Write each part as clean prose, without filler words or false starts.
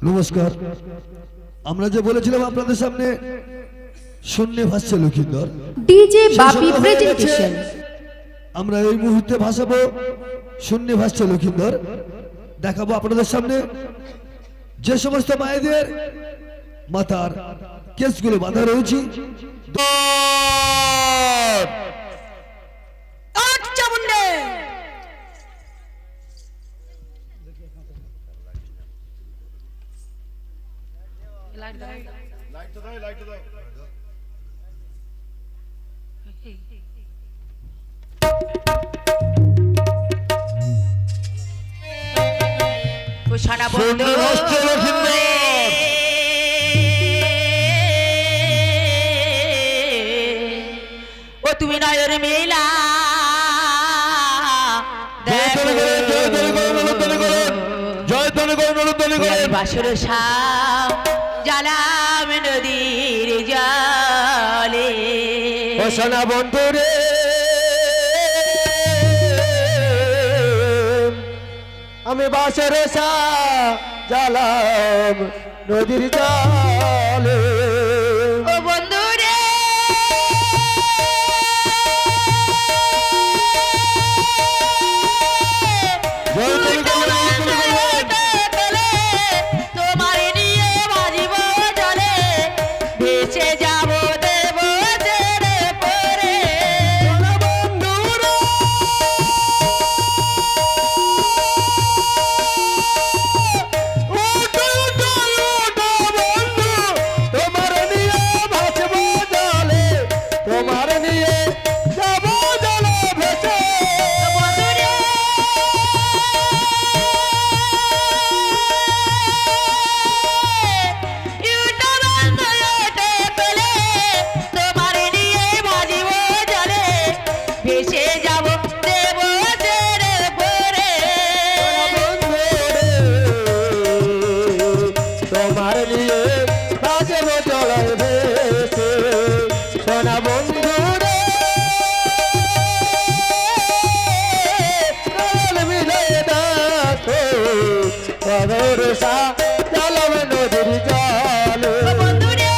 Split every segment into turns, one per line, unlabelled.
নমস্কার। আমরা যে বলেছিলাম আপনাদের সামনে শূন্য ভাসছে লক্ষিন্দর,
ডিজে বাপি প্রেজেন্টেশন।
আমরা এই মুহূর্তে ভাসাবো শূন্য ভাসছে লক্ষিন্দর। দেখাবো আপনাদের সামনে যে সমস্ত মায়েদের মাথার কেসগুলো বাঁধা রয়েছে।
ও তুমি নয়র মেলা বাসর সাপ জ্বালাম নদীর জলে।
ও সোনা বন্ধু রে, আমি বাসের জ্বালাম নদীর জলে।
ও বন্ধু রে, তোমার নিয়ে বাজিব জলে, ভেসে যাব দেব ছেড়ে পরে।
তোমার নিয়ে ভাসব জলে, তোমার নিয়ে যাব জলে ভেসে।
বন্ধু রে, ইউটা বন্ধ হতে পেলে, তোমার নিয়ে বাজিব জলে, ভেসে যাব দেব ছেড়ে পরে।
তোমার নিয়ে ভাসব জলে ভেসে। সোনা বন্ধু রে, কাল মিলে দেখো কবর জ্বালাম নদীর জলে।
বন্ধু রে,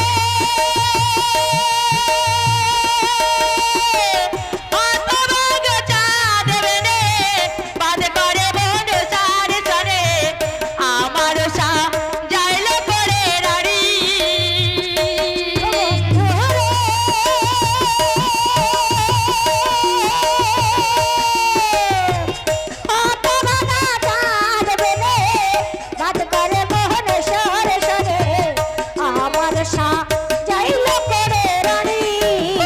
আত্মভাগ চা দেবে নে, বাদ করে বন্ধ সারে সারে, আমার সা যাইল করে রাড়ি।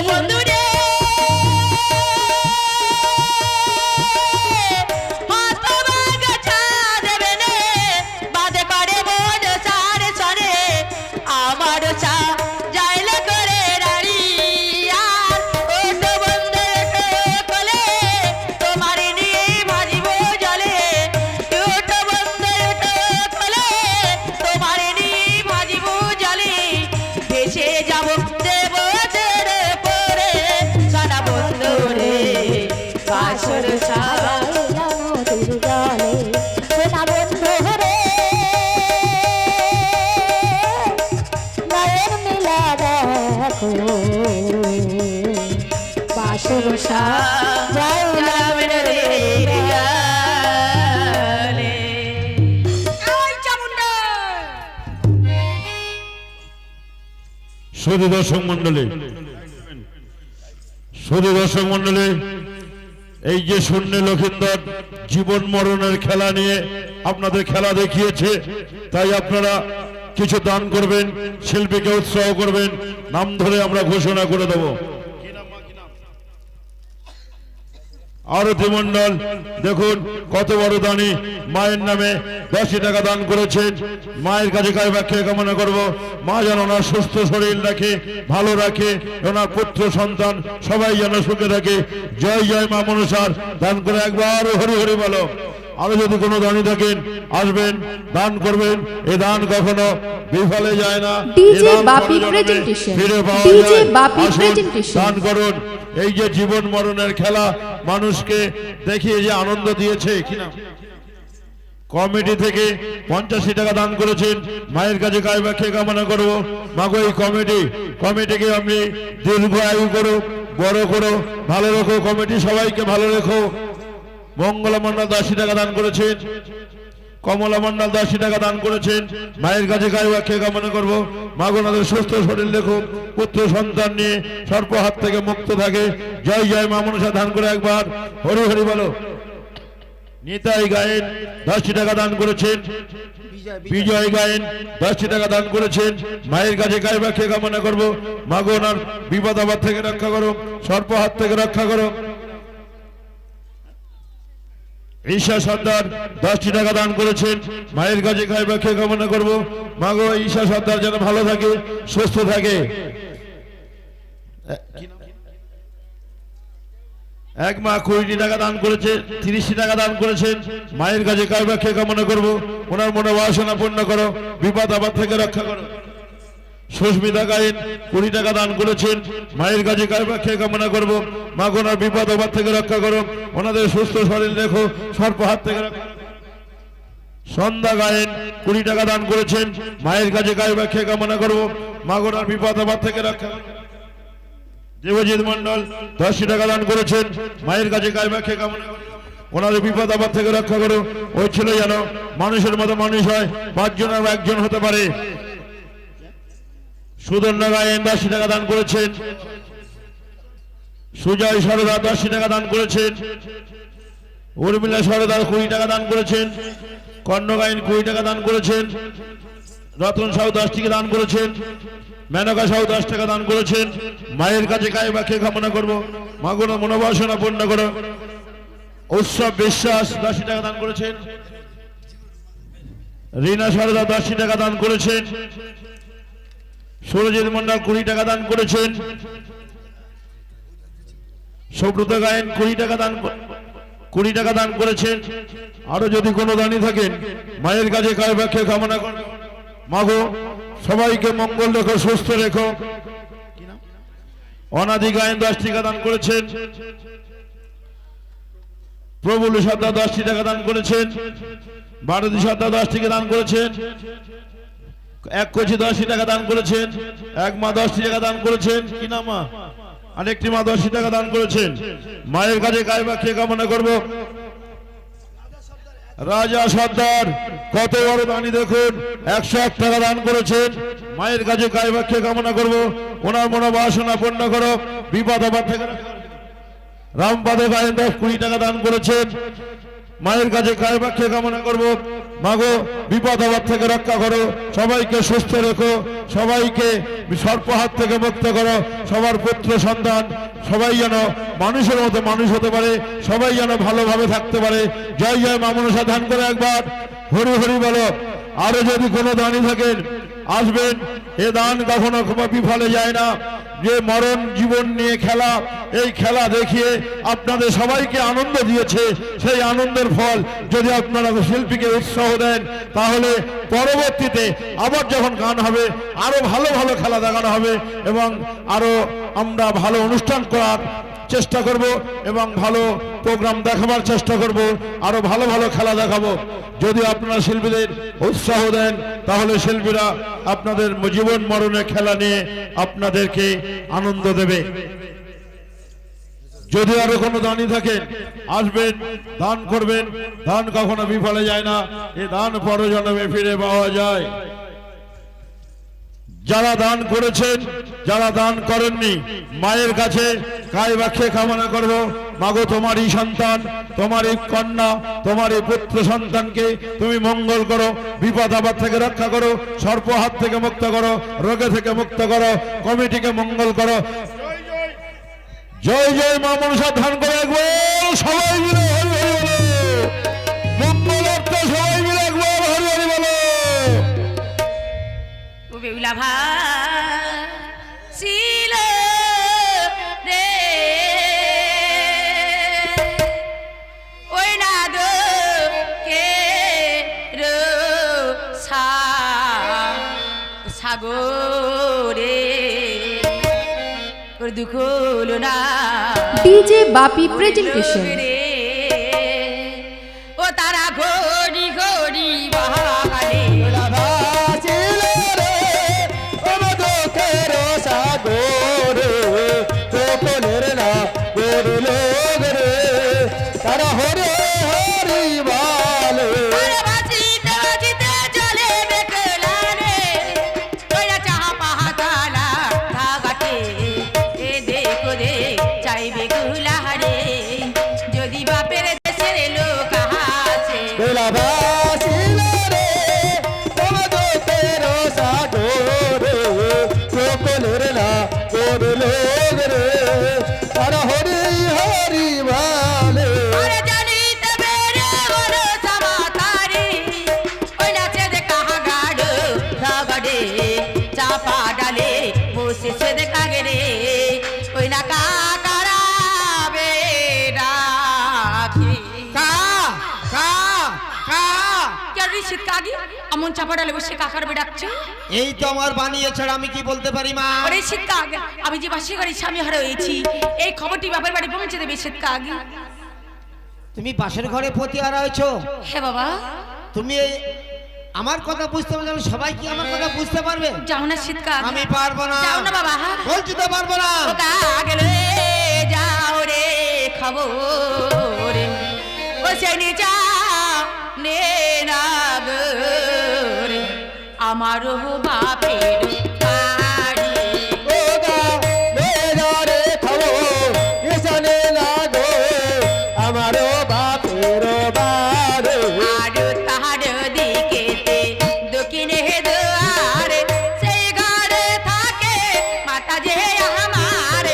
বন্ধু রে, আত্মভাগ চা দেবে নে, বাদ করে বন্ধ সারে সারে, আমার সা যাইল করে রাড়ি। আর ওটো বন্ধ কলে, তোমার নিয়ে ভাজিব জলে, ওটো বন্ধ কলে, তোমার নিয়ে ভাজিব জলে, ভেসে যাব দেব ছেড়ে পরে। সারা বন্ধু রে, বাসর
শুধু দর্শক মন্ডলী, শুধু দর্শক মন্ডলী, এই যে শূন্য লক্ষিন্দর জীবন মরণের খেলা নিয়ে আপনাদের খেলা দেখিয়েছে, তাই আপনারা কিছু দান করবেন, শিল্পীকে উৎসাহ করবেন। নাম ধরে আমরা ঘোষণা করে দেব। আরতি মন্ডল দেখুন কত বড় দানি, মায়ের নামে 80 টাকা দান করেছেন। মায়ের কাছে কায়বাক্যে কামনা করব, মা যেন ওনার সুস্থ শরীর রাখে, ভালো রাখে, ওনার পুত্র সন্তান সবাই যেন সুখে থাকে। জয় জয় মা মনসার। দান করে একবার হরি হরি বলো। আরো যদি কোনো দানি থাকেন আসবেন, দান করবেন। এই দান কখনো বিফলে যায় না।
ডিজে বাপি প্রেজেন্টেশন, ডিজে বাপি প্রেজেন্টেশন।
দান করুন। এই যে জীবন মরণের খেলা মানুষকে দেখিয়ে যে আনন্দ দিয়েছে, কি না কমিটি থেকে 85 টাকা দান করেছেন, মায়ের কাছে কায়বাক্যে কামনা করব। মাগো এই কমিটিকে আমি দীর্ঘ আয়ু করো, বড় করো, ভালো রেখো, কমিটি সবাইকে ভালো রেখো। মঙ্গলা মণ্ডল 80 টাকা দান করেছেন, কমলা মণ্ডল 80 টাকা দান করেছেন, মায়ের কাছে কায়বাক্যে কামনা করব। মাগো ওনাদের সুস্থ শরীর রেখো, পুত্র সন্তান নিয়ে সর্প হাত থেকে মুক্ত থাকে। জয় জয় মা মনসা ধান করে একবার হরি হরি বলো। নিতাই গায়েন 10 টাকা দান করেছেন, বিজয় গায়েন 10 টাকা দান করেছেন, মায়ের কাছে কায়বাক্যে কামনা করব। মাগো ওনার বিপদ আপদ থেকে রক্ষা করো, সর্প হাত থেকে রক্ষা করো। ঈশা সর্দার 10 টাকা দান করেছেন, মায়ের কাছে কায়বাক্যে কামনা করব। মাগো ঈশা সর্দার যেন ভালো থাকে, সুস্থ থাকে। এক মা 20 টাকা দান করেছে, 30 টাকা দান করেছেন, মায়ের কাছে কায়বাক্যে কামনা করব। ওনার মনে বাসনা পূর্ণ করো, বিপদ আপদ থেকে রক্ষা করো। সুস্মিতা গায়েন 20 টাকা দান করেছেন, মায়ের কাছে কায়বাক্যে কামনা করব। মা ওনার বিপদ আপদ থেকে রক্ষা করো, ওনাদের সুস্থ শরীর রেখো, সর্প হাত থেকে রক্ষা। সন্ধ্যা গায়েন 20 টাকা দান করেছেন, মায়ের কাছে কায়বাক্যে কামনা করব। মা ওনার বিপদ আপদ থেকে রক্ষা করো। দেবজিৎ মন্ডল 10 টাকা দান করেছেন, মায়ের কাছে কায়বাক্যে কামনা করব। ওনাদের বিপদ আপদ থেকে রক্ষা করো। ওই ছিল যেন মানুষের মতো মানুষ হয়, 5 জনের একজন হতে পারে। সুদর্ণ গায়েন 10 টাকা দান করেছেন, সুজয় সরদার 10 টাকা দান করেছেন, উর্মিলা সরদার 20 টাকা দান করেছেন, কর্ণ গায়েন 20 টাকা দান করেছেন, রতন সাউ 10 টাকা দান করেছেন, মেনকা সাউ 10 টাকা দান করেছেন। মায়ের কাছে কায়বাক্যে কামনা করব। মাগোনা মনোবাসনা পূর্ণ করো। উৎসব বিশ্বাস 10 টাকা দান করেছেন, রীনা সরদার 10 টাকা দান করেছেন, সুরজিৎ মন্ডল 20 টাকা দান করেছেন, সুব্রত গায়েন 20 টাকা দান করেছেন। আরো যদি কোনো দানি থাকেন মায়ের কাছে কায়বাক্যে কামনা করো। মাগো সবাইকে মঙ্গল রেখো, সুস্থ রেখো। অনাদি গায়েন 10 টাকা দান করেছেন, প্রবুল সর্দার 10 টাকা দান করেছেন, ভারতী সর্দার 10 টাকা দান করেছেন, এক কোচি 10 টাকা দান করেছেন, এক মা 10 টাকা দান করেছেন, কি না মা আরেকটি মা 10 টাকা দান করেছেন। মায়ের কাছে কায়বাক্যে কামনা করব। রাজা সর্দার কত বড় দানি দেখুন, 101 টাকা দান করেছেন, মায়ের কাছে কায়বাক্যে কামনা করব। ওনার মনোবাসনা পূর্ণ করো, বিপদ আপদ থেকে রক্ষা করো। রামপাদ গায়েন 20 টাকা দান করেছেন, মায়ের কাছে কায়বাক্যে কামনা করব। মাগো বিপদ আপদ থেকে রক্ষা করো, সবাইকে সুস্থ রেখো, সবাইকে সর্প হাত থেকে মুক্ত করো। সবার পুত্র সন্তান সবাই যেন মানুষের মতো মানুষ হতে পারে, সবাই যেন ভালোভাবে থাকতে পারে। জয় জয় মা মনসা ধান করে একবার হরি হরি বলো। আরো যদি কোনো দানি থাকেন আসবেন, এ দান কখনো বিফলে যায় না। যে মরণ জীবন নিয়ে খেলা, এই খেলা দেখিয়ে আপনাদের সবাইকে আনন্দ দিয়েছে, সেই আনন্দের ফল যদি আপনারা শিল্পীকে উৎসাহ দেন, তাহলে পরবর্তীতে আবার যখন গান হবে আরো ভালো ভালো খেলা দেখানো হবে এবং আরো আমরা ভালো অনুষ্ঠান করার চেষ্টা করব এবং ভালো প্রোগ্রাম দেখাবার চেষ্টা করব, আরো ভালো ভালো খেলা দেখাবো। যদি আপনারা শিল্পীদের উৎসাহ দেন তাহলে শিল্পীরা আপনাদের জীবন মরণের খেলা নিয়ে আপনাদেরকে আনন্দ দেবে। যদি আরো কোনো দানি থাকেন আসবেন, দান করবেন। দান কখনো বিফলে যায় না, এ দান পরজন্মে ফিরে পাওয়া যায়। যারা দান করেছেন, যারা দান করেননি, মায়ের কাছে কায়বাক্যে কামনা করব। মাগো তোমারই সন্তান, তোমারই কন্যা, তোমারই পুত্র সন্তানকে তুমি মঙ্গল করো, বিপদ আপদ থেকে রক্ষা করো, সর্প হাত থেকে মুক্ত করো, রোগে থেকে মুক্ত করো, কমিটিকে মঙ্গল করো। জয় জয় মা মনসা ধান করে একবার সবাই মিলে হরি হরি বলো। মঙ্গলার্থে সবাই মিলে একবার হরি হরি বলো।
বেউলা ভাসিল রে ওই নাদ কে সাগরে দুঃখ না
ডিজে বাপি প্রেজেন্টেশন।
ও তারা ঘড়ি ঘড়ি কাকি আমন চাপা ডালে বসে কাকার বেড়াচ্ছ?
এই তো আমার বানিয়ে ছাড়া আমি কি বলতে পারি মা?
ওরে শীত কাক, আমি যে বাসি ঘরে স্বামী হারা হয়েছি, এই খবরটি বাবার বাড়ি পৌঁছে দেবে শীত কাক।
তুমি পাশের ঘরে প্রতিহারা হয়েছো?
হ্যাঁ বাবা।
তুমি আমার কথা বুঝতে পারবে? সবাই কি আমার কথা বুঝতে পারবে?
যাও না শীত কাক।
আমি পারবো না।
যাও না বাবা।
বলছি তো পারবো না।
ও কাক রে যাও রে খবর ও সেনি যা নে না গো রে আমার বাপের বাড়ি।
আমারও বাপের বাড়ি
আর তাহার দিকেতে দক্ষিণে দুয়ারে সেই ঘরে থাকে মাতা যে আমার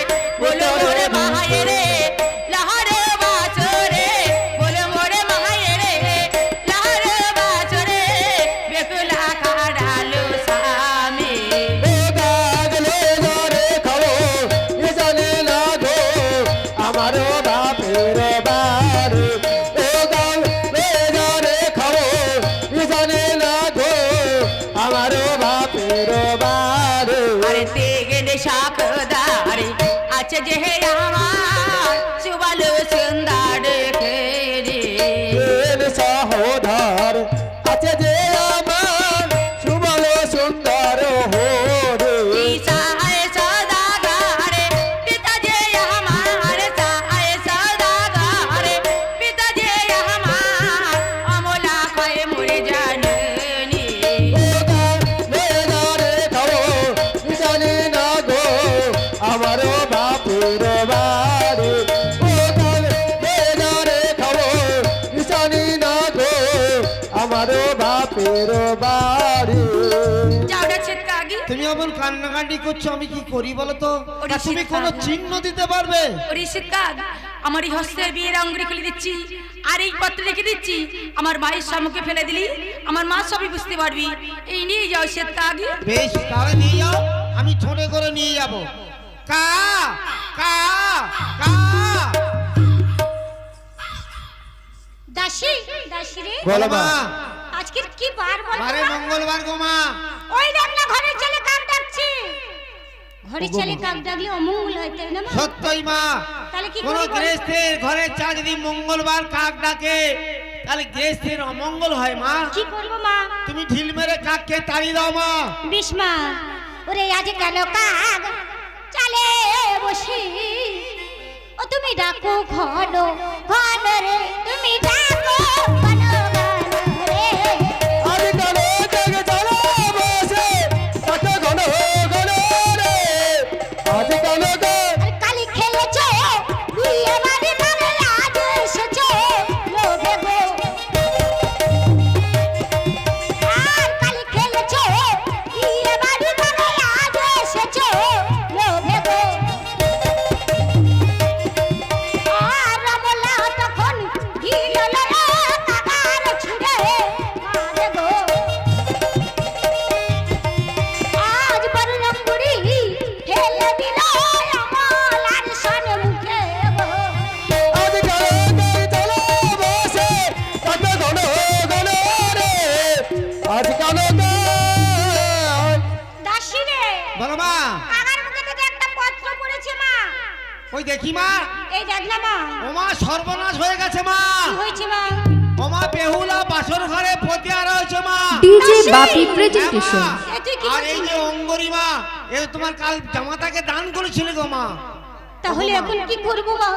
বলো মোরে মায়েরে লহরে বাছরে বলো মোরে মায়েরে লহরে বাছরে বেকুলা কাড়ালো স্বামী।
আমারও বাপের বাড়ি ও গান বেজারে খাবো জানে না গো আমারও বাপের বাড়ি
আরে তেগেলে শাকদারে আছে যে আমার সুবাল সুন্দর খেরে
সহোদর আছে যে আমার সুবল সুন্দর হরে
ঈশায় সদাগারে পিতা যে আমার সায় সদাগারে পিতা যে আমার অমলা কয়ে মরে জাননি।
জানে না গো আমারও বাপের বাড়ি ও গান বেজারে খাবো জানি না গো আমারও বাপের বাড়ি
যাও না ছিটকাগি।
তুমি এমন কান্নাকাটি করছো, আমি কি করি বলো তো?
ওরে
তা তুমি
শীত
কোনো
কাকা।
চিহ্ন দিতে পারবে?
ওরে শীতকাল, আমার এই হস্তের বিয়ের অঙ্গুরি খুলে দিচ্ছি আর এই পত্র রেখে দিচ্ছি, আমার মায়ের সম্মুখে ফেলে দিলি আমার মা সবই বুঝতে পারবি। এই নিয়ে যাও শীতকাগি।
বেশ, তাহলে নিয়ে যাও, আমি ছোটে করে নিয়ে যাব। কা কা কা
দাসী দাসী রে,
বলো মা।
আজকের কি বার বল?
বারে মঙ্গলবার গো মা।
ওই দেখ না ঘরের ছেলে কাক ডাকছে। ঘরের ছেলে কাক ডাকলে অমঙ্গল হয় তাই না মা?
সত্যই মা।
তাহলে কি
কোন
করি বল?
গৃহস্থের ঘরের চা যদি মঙ্গলবার কাক ডাকে তাহলে গৃহস্থের অমঙ্গল হয় মা।
কি করব মা?
তুমি ঢিল মেরে কাককে তাড়িয়ে দাও মা।
বিশ মা, ওরে আজ কেন কাক চালে বসি? ও তুমি ডাকো ঘন ঘন রে, তুমি ডাকো ঘন ঘন রে।
আজ কালো জগ চলো বসে কত ঘন ঘন রে আজ কালো জগ
আর কালি খেলেছো বিয়ে বাড়ি নামে আজ এসেছো লোভে গো। আর কালি খেলেছো বিয়ে বাড়ি নামে আজ এসেছো লোভে গো। আর রমলা তখন ঢিল লয়া কাকার ছুঁড়ে মারে গো। আজ বরলম্বুড়ি ঠেলে দিল অমলার সনে মুখে গো।
আজ কালো জগ চলো বসে কত ঘন ঘন রে আজ কালো জগ
দাসী রে,
বলো মা।
কাকার মুখে থেকে একটা পত্র পড়েছে মা।
ওই দেখি মা।
এই দেখ না মা।
ওমা সর্বনাশ হয়ে গেছে মা।
কি হয়েছে মা?
ওমা বেহুলা বাসর ঘরে প্রতিহারা হয়েছে মা।
ডিজে বাপি প্রেজেন্টেশন।
হ্যাঁ, মা।
এ তুই কি
আর এই
বলছিস?
যে অঙ্গরি মা, এ তোমার কাল জামাতাকে দান করেছিল গো মা।
তাহলে এখন কি করব মা?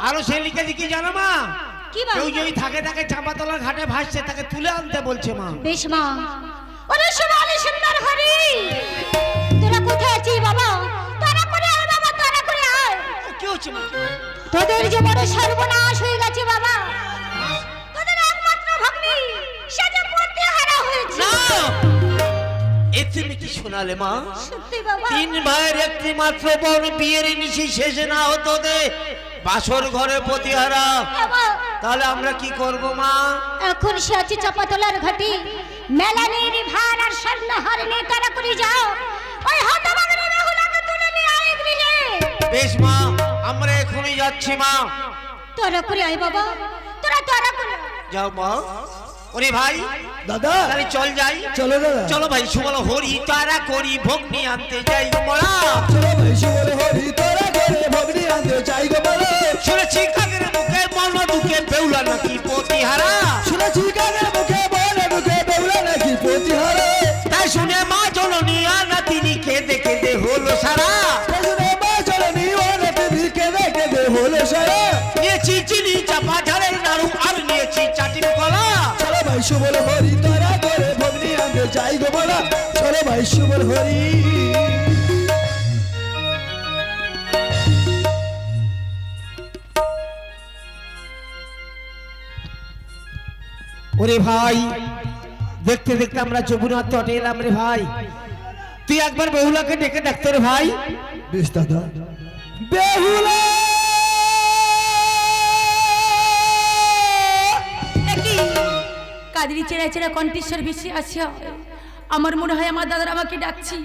আরো সে লিখেছে কি জানো মা?
কি মা?
কেউ যদি থাকে তাকে চাঁপাতলার ঘাটে ভাসছে, তাকে তুলে আনতে বলছে মা।
বেশ মা। ওরে সোনালি সুন্দর হরি, তোরা কোথায় আছিস বাবা? তোরা করে আয় বাবা, তোরা করে আয়।
কি হচ্ছে মা?
তোদের যে বড় সর্বনাশ হয়ে গেছে বাবা। তোদের একমাত্র ভাগ্নি সে যে প্রতিহারা হয়েছে।
এ তুমি কি শোনালে মা?
সত্যি বাবা।
তিন ভাইয়ের একটি মাত্র বোন বিয়ের নিশি শেষে না হতো দে বাসর ঘরে প্রতিহারা।
বাবা,
তাহলে আমরা কি করব মা?
এখন সে আছে চাপাতলার ঘাটি, মেলানির ভার আর স্বর্ণহার নিয়ে তারা করে যাও। ওই হতভাগিনী বেহুলাকে তুলে নিয়ে আয় গৃহে।
বেশ মা, আমরা এখনই যাচ্ছি মা।
তোরা করে আয় বাবা, তোরা করে আয়।
যাও মা। ওরে ভাই
দাদা
তাহলে চল যাই।
চলো দাদা
চলো ভাই সুবল হরি তারা করি ভগ্নি আনতে যাই গো মোরা।
চলো ভাই সুবল হরি তোরা করে ভগ্নি আনতে চাই গো বলো।
শুনেছি কাকের মুখে মন দুঃখে বেউলা নাকি প্রতিহারা।
শুনেছি কানের মুখে বলে মুখে বেউলা নাকি প্রতিহারা।
তাই শুনে মা জননী আর নাতিনি কেঁদে কেঁদে হলো সারা।
শুনে মা জননী অনেক দিকে দেখে দে হলো সারা।
নিয়েছি চিনি চাপা ঝালের নাড়ু আর নিয়েছি চাটির কলা।
চলো ভাই সুবল হরি তোরা করে ভগ্নি আনতে চাই গো বলো। চলো ভাই সুবল হরি।
ওরে ভাই দেখতে দেখতে আমরা যমুনার তটে এলাম রে ভাই। তুই একবার বেহুলাকে ডেকে ডাকতে রে ভাই।
বেশ দাদা। বেহুলা
একই কাদরি চেরা চেরা কণ্ঠেশ্বর বেশি আছে। আমার মনে হয় আমার দাদারা আমাকে ডাকছি।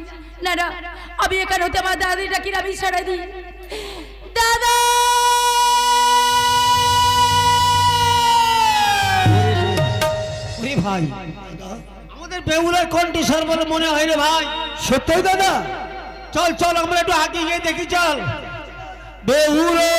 না না, আমি এখানে হতে আমার দাদাদের ডাকি আমি সারা দিই। দাদা
ওরে ভাই আমাদের বেহুলার কণ্ঠেশ্বর বলে মনে হয় রে ভাই।
সত্যই দাদা।
চল চল আমরা একটু আগে গিয়ে দেখি চল। বেহুলা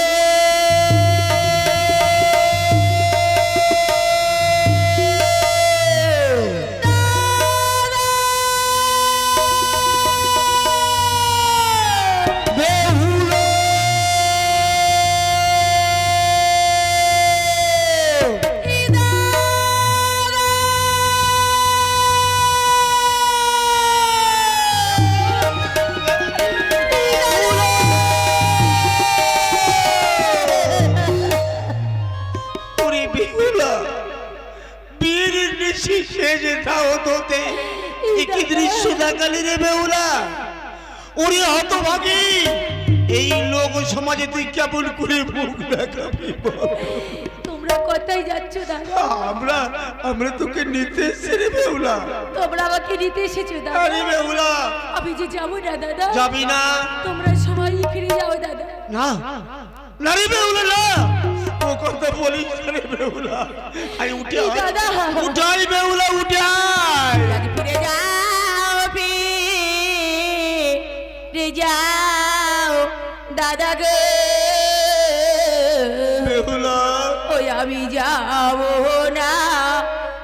এই লোক সমাজে তুই কেমন করে মুখ দেখাবি?
তোমরা কোথায় যাচ্ছ দাদা?
আমরা আমরা তোকে নিতে এসেছি রে বেহুলা।
তোমরা আমাকে নিতে এসেছো দাদা?
আরে বেহুলা
আমি যে যাবো না দাদা।
যাবি না?
তোমরা সবাই ফিরে যাও দাদা।
না না রে বেহুলা না, ও কথা বলিস রে বেহুলা। আই উঠে আয়
দাদা।
উঠাই বেহুলা উঠাই।
ফিরে যাও, ফিরে যাও দাদা গো।
বেহুলা
ওই আমি যাবো না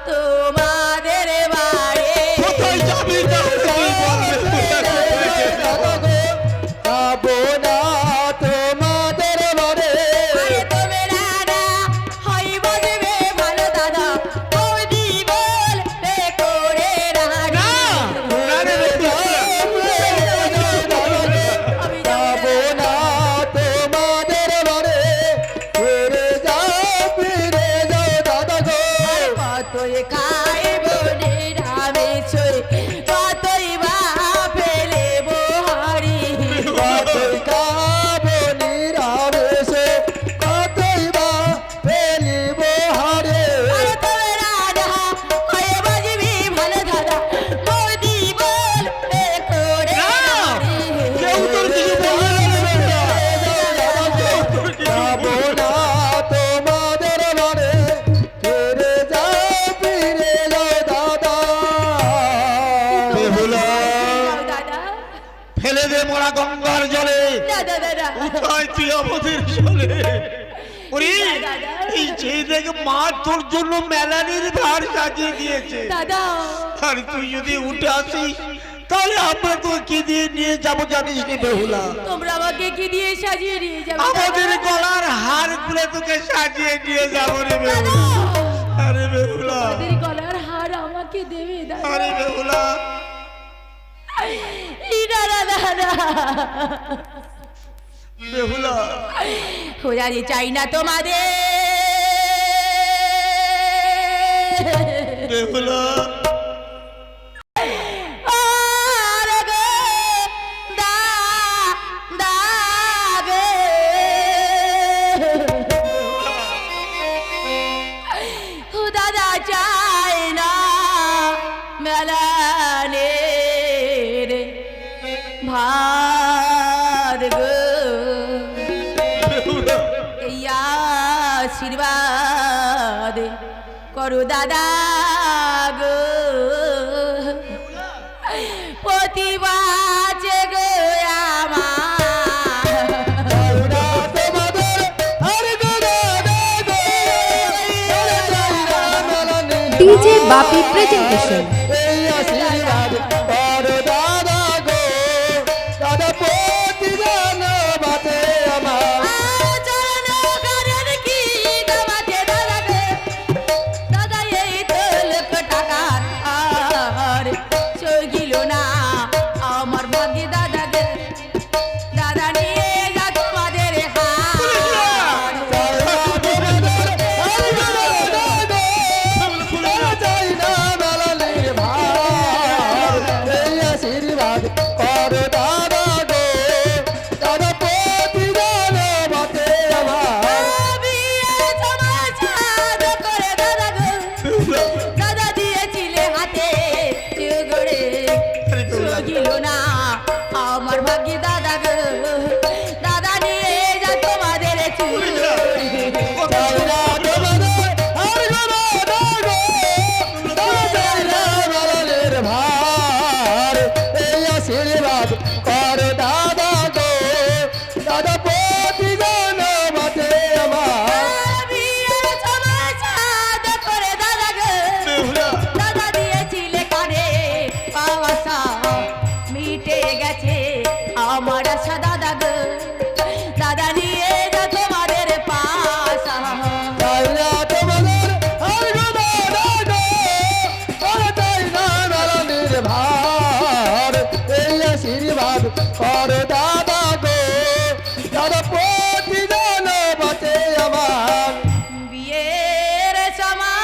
তোমাদের বাড়ি।
কোথায় যাবি না তুই বল বেহুলা, কোথায় যাবি?
যাবো না তোমাদের বাড়ি।
আরে তোমরা না হয় বলবে ভালো দাদা, ওই বল করে রানা।
না না রে বেহুলা
আমি
যাবো না তোমাদের বাড়ি। ফিরে যাও দাদা গো।
কতই খাইব রামে ছই, কতই বা ফেলে বহারি।
কতই খাবো নিরামিষে, কতই বা ফেলিব হারে।
আরে তোমরা না হয় বাজবি ভালো দাদা, মোদি বল করে রানি।
কেউ তোর কিছু বলবে না রে বেহুলা।
যাবো না তোমাদের বাড়ি। ফিরে যাও দাদা।
বেহুলা
দাদা
ফেলে দে মোরা গঙ্গার জলে,
দাদা দাদা
উঠাই তুই আমাদের জলে। ওরে এই যে দেখ মা তোর জন্য মেলানির ভার সাজিয়ে দিয়েছে,
দাদা
আর তুই যদি উঠে আসিস তাহলে আমরা তো কি দিয়ে নিয়ে যাবো জানিস নি বেহুলা?
তোমরা আমাকে কি দিয়ে সাজিয়ে নিয়ে যাবে?
আমাদের গলার হার গুলো তোকে সাজিয়ে নিয়ে যাবো রে বেহুলা। আরে বেহুলা,
আমাদের গলার হার আমাকে দেবে দাদা।
আরে বেহুলা,
দাদা
বেহুলা
হোজারি চাই না তোমাদের।
বেহুলা
আরে গো, দা গে। ও দাদা চাই না মেলানের ভাত গো। এই আশীর্বাদ করো দাদা
বাপি প্রেজেন্টেশন।
এই আশীর্বাদ করো দাদা গো, দাদা প্রতিদান বাতে আমার।
দাদা এই তো লক্ষ টাকার আর চগিল না আমার ভাগ্যে দাদা গে, দাদা নিয়ে যা তোমাদের হার।
চাই না মেলানির ভার, এই আশীর্বাদ করো দাদা গো, দাদা প্রতিদান বাতে আমার।
বিয়ে সমাচার করে দাদা গো, দাদা দিয়েছিলে হাতে চুগড়ে, চগিল না আমার ভাগ্যে দাদা গো, দাদা নিয়ে যা তোমাদের চুড়ি।
চাই না তোমাদের আর কোনো দাগো, দাদা চাই না মেলানির ভার, এই আশীর্বাদ করো দাদা গো, দাদা প্রতিদান বাতে আমার।
বিয়ে সমাচার করে দাদা গো, দাদা দিয়েছিলে কানে পাওয়াসা, মিটে গেছে আমার আশা দাদা গো, দাদা নিয়ে যা তোমাদের পাশা।
চাই না তোমাদের আর কোনো দাগো, দাদা চাই না মেলানির ভার, এই আশীর্বাদ করো দাদা গো, দাদা প্রতিদান বাতে আমার।
বিয়ের সমাজ